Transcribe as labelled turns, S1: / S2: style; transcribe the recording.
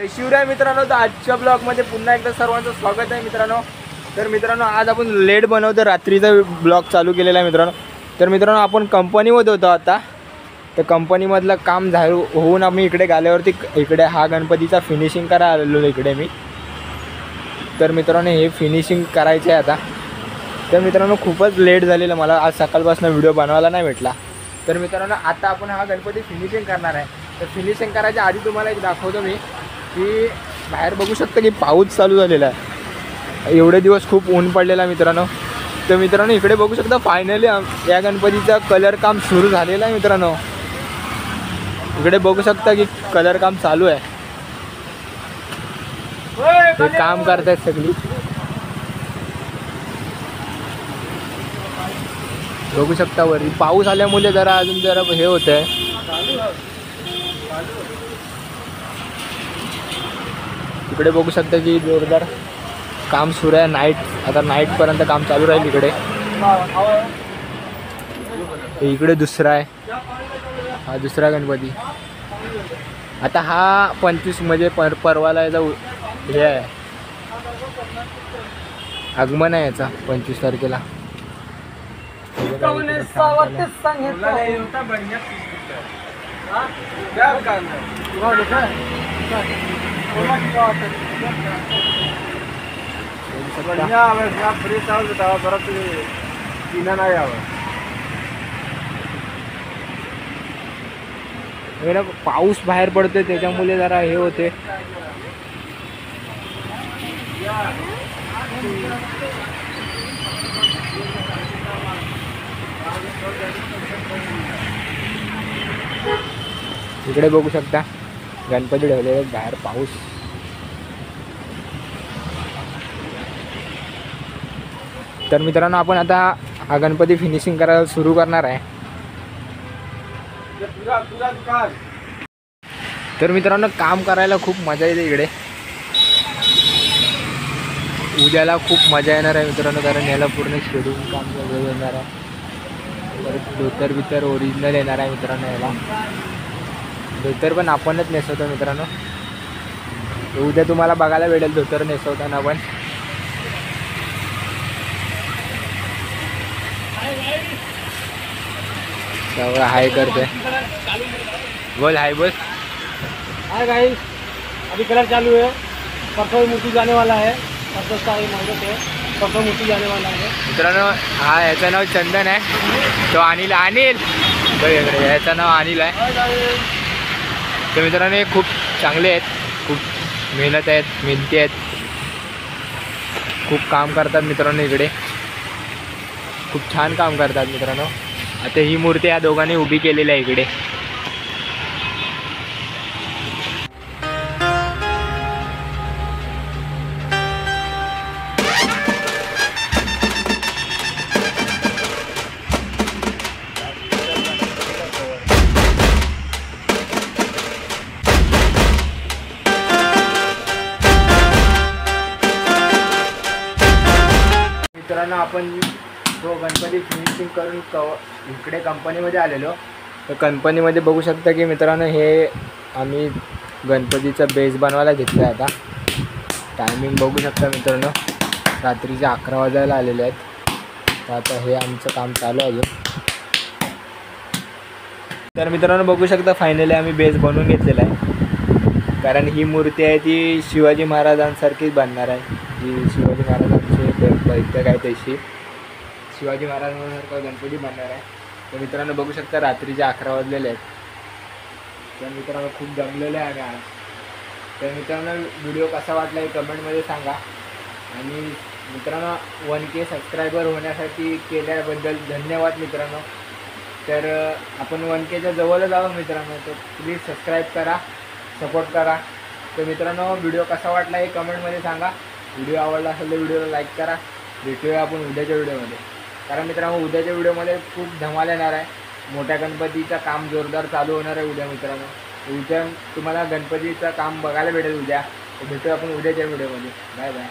S1: शिवराय मित्रांनो, तर आजच्या ब्लॉगमध्ये पुन्हा एकदा सर्वांचं स्वागत आहे मित्रांनो. तर मित्रांनो, आज आपण लेट बनवतो रात्रीचा ब्लॉग चालू केलेला आहे मित्रांनो. तर मित्रांनो, आपण कंपनीमध्ये होतो आता. तर कंपनीमधलं काम होऊन आम्ही इकडे गेल्यावरती इकडे हा गणपतीचा फिनिशिंग करायला आलेलो इकडे मी. तर मित्रांनो, हे फिनिशिंग करायचं आहे आता. तर मित्रांनो, खूपच लेट झालेलं, मला आज सकाळपासून व्हिडिओ बनवायला नाही भेटला. तर मित्रांनो, आता आपण हा गणपती फिनिशिंग करणार आहे. तर फिनिशिंग करायच्या आधी तुम्हाला एक दाखवतो मी की बाहेर बघू शकता की पाऊस चालू झालेला आहे. एवढे दिवस खूप ऊन पडलेला मित्रांनो. तर मित्रांनो, इकडे बघू शकता फायनली या गणपतीचा कलर काम सुरू झालेलं आहे मित्रांनो. इकडे बघू शकता की कलर काम चालू आहे. हे काम करतायत सगळी. बघू शकता वरती पाऊस आल्यामुळे जरा अजून जरा हे होत आहे. इकडे बघू शकता की जोरदार काम सुरू आहे. आता नाईटपर्यंत काम चालू राहील इकडे. इकडे दुसरा आहे, हा दुसरा गणपती. आता हा 25 म्हणजे परवाला याचा हे आहे, आगमन आहे याचा 25 तारखेला. पाऊस बाहेर पडतोय त्याच्यामुळे जरा हे होते. इकडे बघू शकता गणपती ठेवलेले बाहेर, पाऊस. तर मित्रांनो, आपण आता हा गणपती फिनिशिंग करायला सुरू करणार आहे. तर मित्रांनो, काम करायला खूप मजा येते इकडे. उद्याला खूप मजा येणार आहे मित्रांनो, कारण याला पूर्ण शेड्यूल काम येणार आहे. परत धोतर बितर ओरिजिनल येणार आहे मित्रांनो. याला धोतर पण आपणच नेसवतो मित्रांनो. उद्या तुम्हाला बघायला भेटेल धोतर नेसवताना पण. हाय करते, बोल हाय बोल.
S2: हाय गाइस, अभी कलर चालू है. परसों मूर्ति जाने वाला है. परसों मूर्ति जाने वाला है
S1: मित्रांनो. हा याचं नाव चंदन आहे, तो अनिल याचं नाव अनिल आहे. तर मित्रांनो, हे खूप चांगले आहेत, खूप मेहनती आहेत, खूप काम करतात मित्रांनो. इकडे खूप छान काम करतात मित्रांनो. आता ही मूर्ती या दोघांनी उभी केलेली आहे इकडे. मित्रांनो, आपण तो गणपती फिनिशिंग करून इकडे कंपनीमध्ये आलेलो. तर कंपनीमध्ये बघू शकता की मित्रांनो, हे आम्ही गणपतीचा बेस बनवायला घेतला आहे. आता टायमिंग बघू शकता मित्रांनो, रात्रीचे 11 वाजायला आलेले आहेत. तर आता हे आमचं काम चालू आहे अजून. तर मित्रांनो, बघू शकता फायनली आम्ही बेस बनवून घेतलेला आहे. कारण ही मूर्ती आहे ती शिवाजी महाराजांसारखीच बनणार आहे. जी शिवाजी महाराजांची काय तशी शिवाजी महाराजांसारखा गणपती बनणार आहे. तर मित्रांनो, बघू शकता रात्रीचे 11 वाजलेले आहेत. तर मित्रांनो, खूप जमलेले आहे आज. तर मित्रांनो, व्हिडिओ कसा वाटला हे कमेंटमध्ये सांगा. आणि मित्रांनो, 1K सबस्क्रायबर होण्यासाठी केल्याबद्दल धन्यवाद मित्रांनो. तर आपण 1Kच्या जवळ जावं मित्रांनो. तर प्लीज सबस्क्राईब करा, सपोर्ट करा. तर मित्रांनो, व्हिडिओ कसा वाटला हे कमेंटमध्ये सांगा. व्हिडिओ आवडला असेल तर व्हिडिओला लाईक करा. भेटूया आपण उद्याच्या व्हिडिओमध्ये. कारण मित्रांनो, उद्याच्या व्हिडिओमध्ये खूप धमाल येणार आहे. मोठ्या गणपतीचं काम जोरदार चालू होणार आहे उद्या मित्रांनो. उद्या तुम्हाला गणपतीचं काम बघायला भेटेल उद्या. भेटूया आपण उद्याच्या व्हिडिओमध्ये. Bye bye.